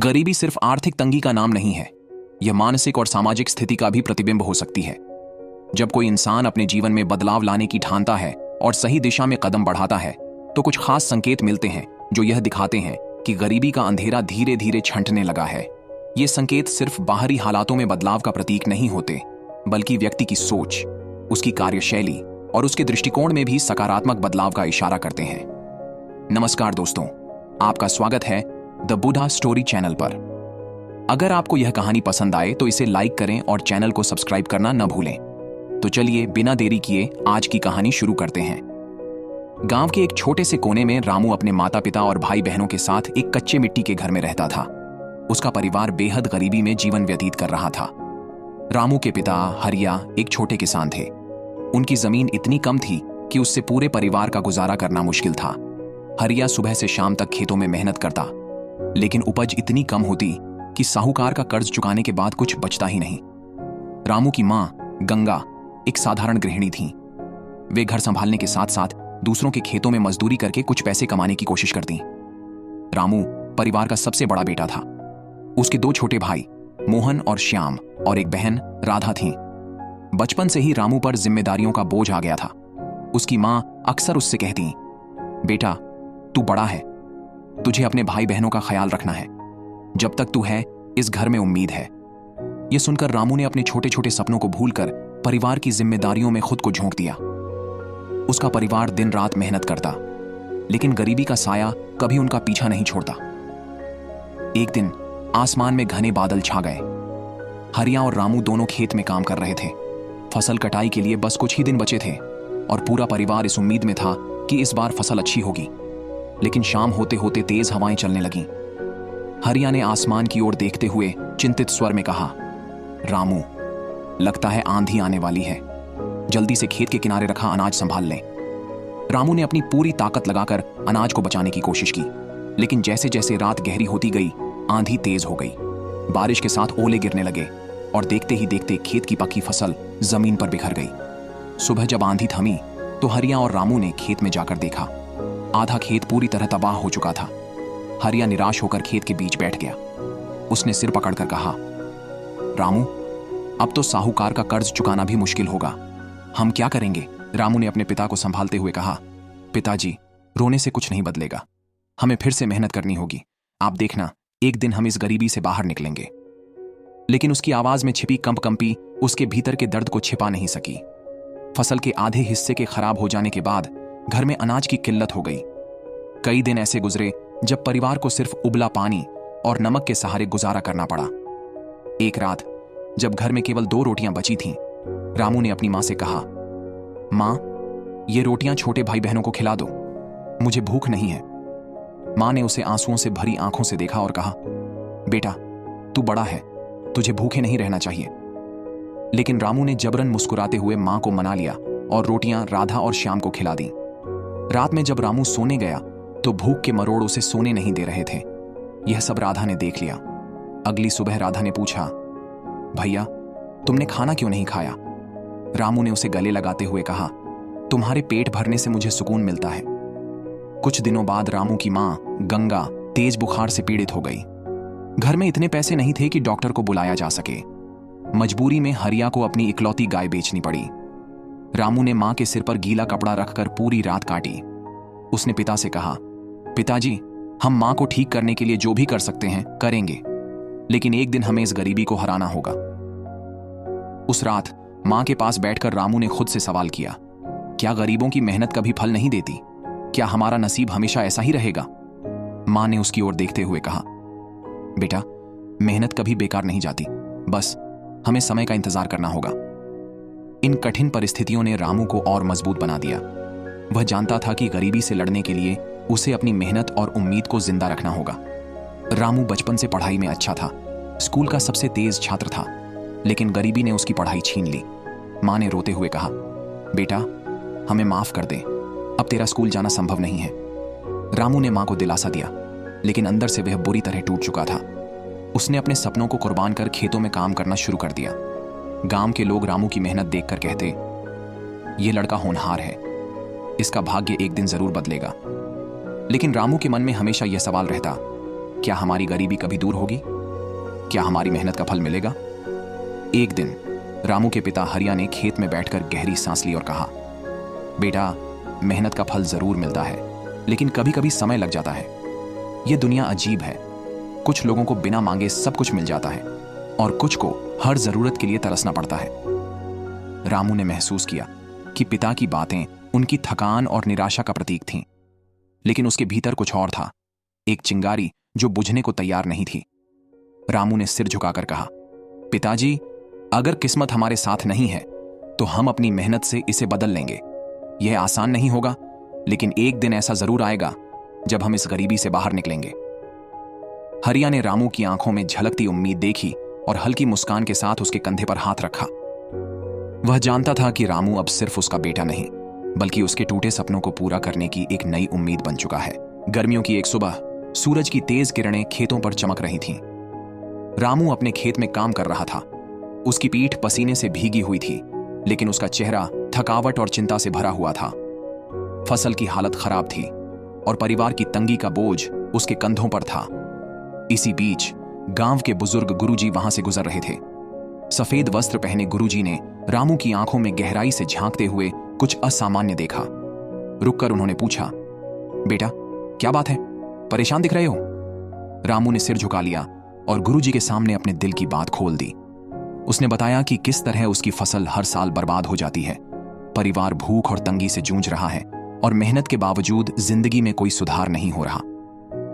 गरीबी सिर्फ आर्थिक तंगी का नाम नहीं है, यह मानसिक और सामाजिक स्थिति का भी प्रतिबिंब हो सकती है। जब कोई इंसान अपने जीवन में बदलाव लाने की ठानता है और सही दिशा में कदम बढ़ाता है, तो कुछ खास संकेत मिलते हैं जो यह दिखाते हैं कि गरीबी का अंधेरा धीरे धीरे छंटने लगा है। ये संकेत सिर्फ बाहरी हालातों में बदलाव का प्रतीक नहीं होते, बल्कि व्यक्ति की सोच, उसकी कार्यशैली और उसके दृष्टिकोण में भी सकारात्मक बदलाव का इशारा करते हैं। नमस्कार दोस्तों, आपका स्वागत है द बुधा स्टोरी चैनल पर। अगर आपको यह कहानी पसंद आए तो इसे लाइक करें और चैनल को सब्सक्राइब करना न भूलें। तो चलिए बिना देरी किए आज की कहानी शुरू करते हैं। गांव के एक छोटे से कोने में रामू अपने माता पिता और भाई बहनों के साथ एक कच्चे मिट्टी के घर में रहता था। उसका परिवार बेहद गरीबी में जीवन व्यतीत कर रहा था। रामू के पिता हरिया एक छोटे किसान थे। उनकी जमीन इतनी कम थी कि उससे पूरे परिवार का गुजारा करना मुश्किल था। हरिया सुबह से शाम तक खेतों में मेहनत करता, लेकिन उपज इतनी कम होती कि साहूकार का कर्ज चुकाने के बाद कुछ बचता ही नहीं। रामू की मां गंगा एक साधारण गृहिणी थी। वे घर संभालने के साथ साथ दूसरों के खेतों में मजदूरी करके कुछ पैसे कमाने की कोशिश करती। रामू परिवार का सबसे बड़ा बेटा था। उसके दो छोटे भाई मोहन और श्याम और एक बहन राधा थीं। बचपन से ही रामू पर जिम्मेदारियों का बोझ आ गया था। उसकी मां अक्सर उससे कहती, बेटा तू बड़ा है, तुझे अपने भाई बहनों का ख्याल रखना है। जब तक तू है इस घर में उम्मीद है। यह सुनकर रामू ने अपने छोटे छोटे सपनों को भूलकर परिवार की जिम्मेदारियों में खुद को झोंक दिया। उसका परिवार दिन रात मेहनत करता, लेकिन गरीबी का साया कभी उनका पीछा नहीं छोड़ता। एक दिन आसमान में घने बादल छा गए। हरिया और रामू दोनों खेत में काम कर रहे थे। फसल कटाई के लिए बस कुछ ही दिन बचे थे और पूरा परिवार इस उम्मीद में था कि इस बार फसल अच्छी होगी। लेकिन शाम होते होते तेज हवाएं चलने लगीं। हरिया ने आसमान की ओर देखते हुए चिंतित स्वर में कहा, रामू, लगता है आंधी आने वाली है। जल्दी से खेत के किनारे रखा अनाज संभाल लें। रामू ने अपनी पूरी ताकत लगाकर अनाज को बचाने की कोशिश की, लेकिन जैसे जैसे रात गहरी होती गई, आंधी तेज हो गई। बारिश के साथ ओले गिरने लगे और देखते ही देखते खेत की पकी फसल जमीन पर बिखर गई। सुबह जब आंधी थमी तो हरिया और रामू ने खेत में जाकर देखा। आधा खेत पूरी तरह तबाह हो चुका था। हरिया निराश होकर खेत के बीच बैठ गया। उसने सिर पकड़कर कहा, रामू, अब तो साहूकार का कर्ज चुकाना भी मुश्किल होगा। हम क्या करेंगे? रामू ने अपने पिता को संभालते हुए कहा, पिताजी, रोने से कुछ नहीं बदलेगा। हमें फिर से मेहनत करनी होगी। आप देखना, एक दिन हम इस गरीबी से बाहर निकलेंगे। लेकिन उसकी आवाज में छिपी कंपकंपी उसके भीतर के दर्द को छिपा नहीं सकी। फसल के आधे हिस्से के खराब हो जाने के बाद घर में अनाज की किल्लत हो गई। कई दिन ऐसे गुजरे जब परिवार को सिर्फ उबला पानी और नमक के सहारे गुजारा करना पड़ा। एक रात जब घर में केवल 2 रोटियां बची थीं, रामू ने अपनी मां से कहा, मां, ये रोटियां छोटे भाई बहनों को खिला दो, मुझे भूख नहीं है। मां ने उसे आंसुओं से भरी आंखों से देखा और कहा, बेटा तू बड़ा है, तुझे भूखे नहीं रहना चाहिए। लेकिन रामू ने जबरन मुस्कुराते हुए मां को मना लिया और रोटियां राधा और श्याम को खिला दी। रात में जब रामू सोने गया तो भूख के मरोड़ उसे सोने नहीं दे रहे थे। यह सब राधा ने देख लिया। अगली सुबह राधा ने पूछा, भैया तुमने खाना क्यों नहीं खाया? रामू ने उसे गले लगाते हुए कहा, तुम्हारे पेट भरने से मुझे सुकून मिलता है। कुछ दिनों बाद रामू की मां गंगा तेज बुखार से पीड़ित हो गई। घर में इतने पैसे नहीं थे कि डॉक्टर को बुलाया जा सके। मजबूरी में हरिया को अपनी इकलौती गाय बेचनी पड़ी। रामू ने मां के सिर पर गीला कपड़ा रखकर पूरी रात काटी। उसने पिता से कहा, पिताजी, हम मां को ठीक करने के लिए जो भी कर सकते हैं करेंगे, लेकिन एक दिन हमें इस गरीबी को हराना होगा। उस रात मां के पास बैठकर रामू ने खुद से सवाल किया, क्या गरीबों की मेहनत कभी फल नहीं देती? क्या हमारा नसीब हमेशा ऐसा ही रहेगा? मां ने उसकी ओर देखते हुए कहा, बेटा, मेहनत कभी बेकार नहीं जाती, बस हमें समय का इंतजार करना होगा। इन कठिन परिस्थितियों ने रामू को और मजबूत बना दिया। वह जानता था कि गरीबी से लड़ने के लिए उसे अपनी मेहनत और उम्मीद को जिंदा रखना होगा। रामू बचपन से पढ़ाई में अच्छा था, स्कूल का सबसे तेज छात्र था, लेकिन गरीबी ने उसकी पढ़ाई छीन ली। मां ने रोते हुए कहा, बेटा हमें माफ कर दे, अब तेरा स्कूल जाना संभव नहीं है। रामू ने मां को दिलासा दिया, लेकिन अंदर से वह बुरी तरह टूट चुका था। उसने अपने सपनों को कुर्बान कर खेतों में काम करना शुरू कर दिया। गांव के लोग रामू की मेहनत देखकर कहते, यह लड़का होनहार है, इसका भाग्य एक दिन जरूर बदलेगा। लेकिन रामू के मन में हमेशा यह सवाल रहता क्या हमारी गरीबी कभी दूर होगी? क्या हमारी मेहनत का फल मिलेगा? एक दिन रामू के पिता हरिया ने खेत में बैठकर गहरी सांस ली और कहा, बेटा, मेहनत का फल जरूर मिलता है, लेकिन कभी कभी समय लग जाता है। यह दुनिया अजीब है। कुछ लोगों को बिना मांगे सब कुछ मिल जाता है और कुछ को हर जरूरत के लिए तरसना पड़ता है। रामू ने महसूस किया कि पिता की बातें उनकी थकान और निराशा का प्रतीक थीं, लेकिन उसके भीतर कुछ और था, एक चिंगारी जो बुझने को तैयार नहीं थी। रामू ने सिर झुकाकर कहा, पिताजी, अगर किस्मत हमारे साथ नहीं है तो हम अपनी मेहनत से इसे बदल लेंगे। यह आसान नहीं होगा, लेकिन एक दिन ऐसा जरूर आएगा जब हम इस गरीबी से बाहर निकलेंगे। हरिया ने रामू की आंखों में झलकती उम्मीद देखी और हल्की मुस्कान के साथ उसके कंधे पर हाथ रखा। वह जानता था कि रामू अब सिर्फ उसका बेटा नहीं, बल्कि उसके टूटे सपनों को पूरा करने की एक नई उम्मीद बन चुका है। गर्मियों की एक सुबह सूरज की तेज किरणें खेतों पर चमक रही थीं। रामू अपने खेत में काम कर रहा था। उसकी पीठ पसीने से भीगी हुई थी, लेकिन उसका चेहरा थकावट और चिंता से भरा हुआ था। फसल की हालत खराब थी और परिवार की तंगी का बोझ उसके कंधों पर था। इसी बीच गांव के बुजुर्ग गुरुजी वहां से गुजर रहे थे। सफेद वस्त्र पहने गुरुजी ने रामू की आंखों में गहराई से झांकते हुए कुछ असामान्य देखा। रुककर उन्होंने पूछा, बेटा, क्या बात है? परेशान दिख रहे हो? रामू ने सिर झुका लिया और गुरुजी के सामने अपने दिल की बात खोल दी। उसने बताया कि किस तरह उसकी फसल हर साल बर्बाद हो जाती है, परिवार भूख और तंगी से जूझ रहा है और मेहनत के बावजूद जिंदगी में कोई सुधार नहीं हो रहा।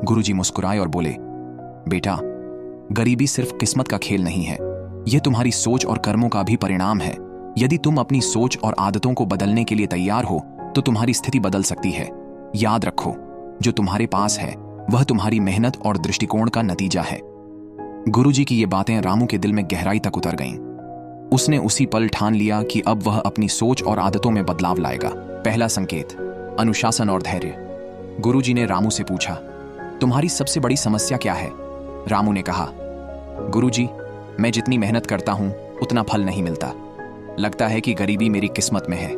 गुरुजी मुस्कुराए और बोले, बेटा, गरीबी सिर्फ किस्मत का खेल नहीं है, यह तुम्हारी सोच और कर्मों का भी परिणाम है। यदि तुम अपनी सोच और आदतों को बदलने के लिए तैयार हो तो तुम्हारी स्थिति बदल सकती है। याद रखो, जो तुम्हारे पास है वह तुम्हारी मेहनत और दृष्टिकोण का नतीजा है। गुरुजी की ये बातें रामू के दिल में गहराई तक उतर गईं। उसने उसी पल ठान लिया कि अब वह अपनी सोच और आदतों में बदलाव लाएगा। पहला संकेत, अनुशासन और धैर्य। गुरुजी ने रामू से पूछा, तुम्हारी सबसे बड़ी समस्या क्या है? रामू ने कहा, गुरुजी, मैं जितनी मेहनत करता हूं उतना फल नहीं मिलता। लगता है कि गरीबी मेरी किस्मत में है।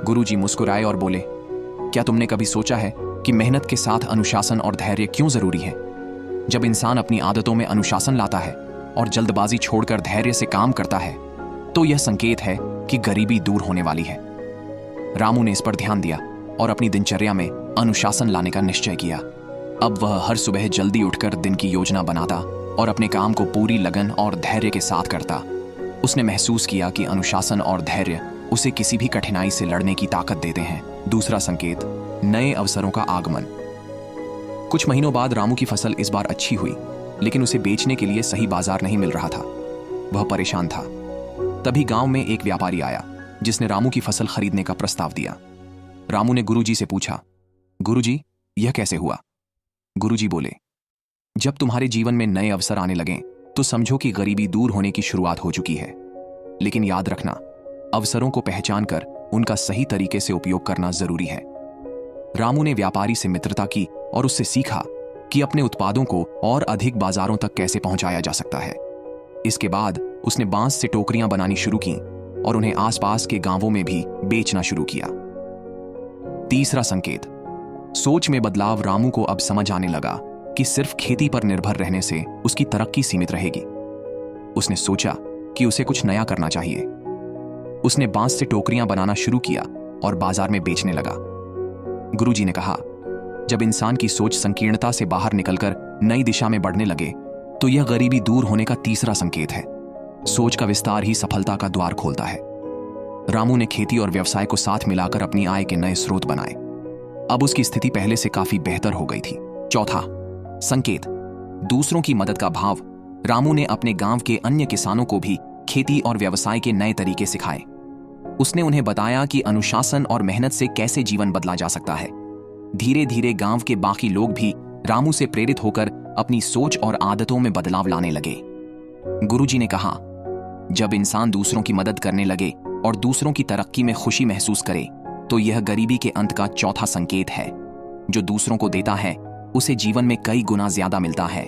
गुरुजी मुस्कुराए और बोले, क्या तुमने कभी सोचा है कि मेहनत के साथ अनुशासन और धैर्य क्यों जरूरी है? जब इंसान अपनी आदतों में अनुशासन लाता है और जल्दबाजी छोड़कर धैर्य से काम करता है तो यह संकेत है कि गरीबी दूर होने वाली है। रामू ने इस पर ध्यान दिया और अपनी दिनचर्या में अनुशासन लाने का निश्चय किया। अब वह हर सुबह जल्दी उठकर दिन की योजना बनाता और अपने काम को पूरी लगन और धैर्य के साथ करता। उसने महसूस किया कि अनुशासन और धैर्य उसे किसी भी कठिनाई से लड़ने की ताकत देते हैं। दूसरा संकेत, नए अवसरों का आगमन। कुछ महीनों बाद रामू की फसल इस बार अच्छी हुई, लेकिन उसे बेचने के लिए सही बाजार नहीं मिल रहा था। वह परेशान था। तभी गांव में एक व्यापारी आया जिसने रामू की फसल खरीदने का प्रस्ताव दिया। रामू ने गुरुजी से पूछा, गुरुजी, यह कैसे हुआ? गुरुजी बोले, जब तुम्हारे जीवन में नए अवसर आने लगें तो समझो कि गरीबी दूर होने की शुरुआत हो चुकी है। लेकिन याद रखना, अवसरों को पहचान कर उनका सही तरीके से उपयोग करना जरूरी है। रामू ने व्यापारी से मित्रता की और उससे सीखा कि अपने उत्पादों को और अधिक बाजारों तक कैसे पहुंचाया जा सकता है। इसके बाद उसने बांस से टोकरियां बनानी शुरू की और उन्हें आसपास के गांवों में भी बेचना शुरू किया। तीसरा संकेत, सोच में बदलाव। रामू को अब समझ आने लगा कि सिर्फ खेती पर निर्भर रहने से उसकी तरक्की सीमित रहेगी। उसने सोचा कि उसे कुछ नया करना चाहिए। उसने बांस से टोकरियां बनाना शुरू किया और बाजार में बेचने लगा। गुरुजी ने कहा, जब इंसान की सोच संकीर्णता से बाहर निकलकर नई दिशा में बढ़ने लगे तो यह गरीबी दूर होने का तीसरा संकेत है। सोच का विस्तार ही सफलता का द्वार खोलता है। रामू ने खेती और व्यवसाय को साथ मिलाकर अपनी आय के नए स्रोत बनाए। अब उसकी स्थिति पहले से काफी बेहतर हो गई थी। चौथा संकेत, दूसरों की मदद का भाव। रामू ने अपने गांव के अन्य किसानों को भी खेती और व्यवसाय के नए तरीके सिखाए। उसने उन्हें बताया कि अनुशासन और मेहनत से कैसे जीवन बदला जा सकता है। धीरे धीरे गांव के बाकी लोग भी रामू से प्रेरित होकर अपनी सोच और आदतों में बदलाव लाने लगे। गुरुजी ने कहा, जब इंसान दूसरों की मदद करने लगे और दूसरों की तरक्की में खुशी महसूस करे तो यह गरीबी के अंत का चौथा संकेत है। जो दूसरों को देता है उसे जीवन में कई गुना ज्यादा मिलता है।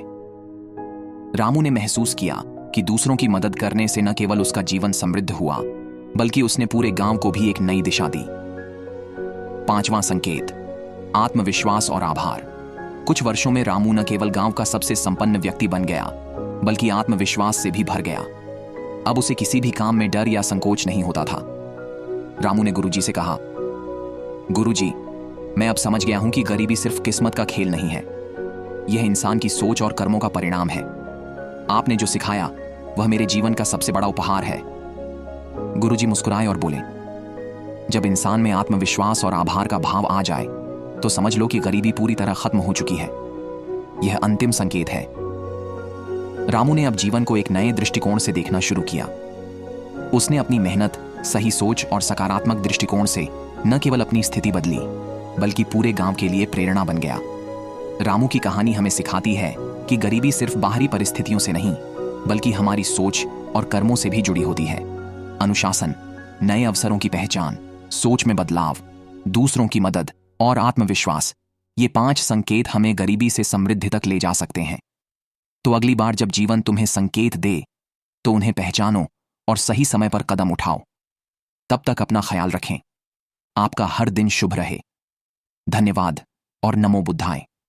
रामू ने महसूस किया कि दूसरों की मदद करने से न केवल उसका जीवन समृद्ध हुआ, बल्कि उसने पूरे गांव को भी एक नई दिशा दी। पांचवां संकेत, आत्मविश्वास और आभार। कुछ वर्षों में रामू न केवल गांव का सबसे संपन्न व्यक्ति बन गया, बल्कि आत्मविश्वास से भी भर गया। अब उसे किसी भी काम में डर या संकोच नहीं होता था। रामू ने गुरुजी से कहा, गुरुजी, मैं अब समझ गया हूं कि गरीबी सिर्फ किस्मत का खेल नहीं है, यह इंसान की सोच और कर्मों का परिणाम है। आपने जो सिखाया वह मेरे जीवन का सबसे बड़ा उपहार है। गुरुजी मुस्कुराए और बोले, जब इंसान में आत्मविश्वास और आभार का भाव आ जाए तो समझ लो कि गरीबी पूरी तरह खत्म हो चुकी है। यह अंतिम संकेत है। रामू ने अब जीवन को एक नए दृष्टिकोण से देखना शुरू किया। उसने अपनी मेहनत, सही सोच और सकारात्मक दृष्टिकोण से न केवल अपनी स्थिति बदली, बल्कि पूरे गांव के लिए प्रेरणा बन गया। रामू की कहानी हमें सिखाती है कि गरीबी सिर्फ बाहरी परिस्थितियों से नहीं, बल्कि हमारी सोच और कर्मों से भी जुड़ी होती है। अनुशासन, नए अवसरों की पहचान, सोच में बदलाव, दूसरों की मदद और आत्मविश्वास, ये 5 संकेत हमें गरीबी से समृद्धि तक ले जा सकते हैं। तो अगली बार जब जीवन तुम्हें संकेत दे तो उन्हें पहचानो और सही समय पर कदम उठाओ। तब तक अपना ख्याल रखें। आपका हर दिन शुभ रहे। धन्यवाद और नमो बुद्धाय।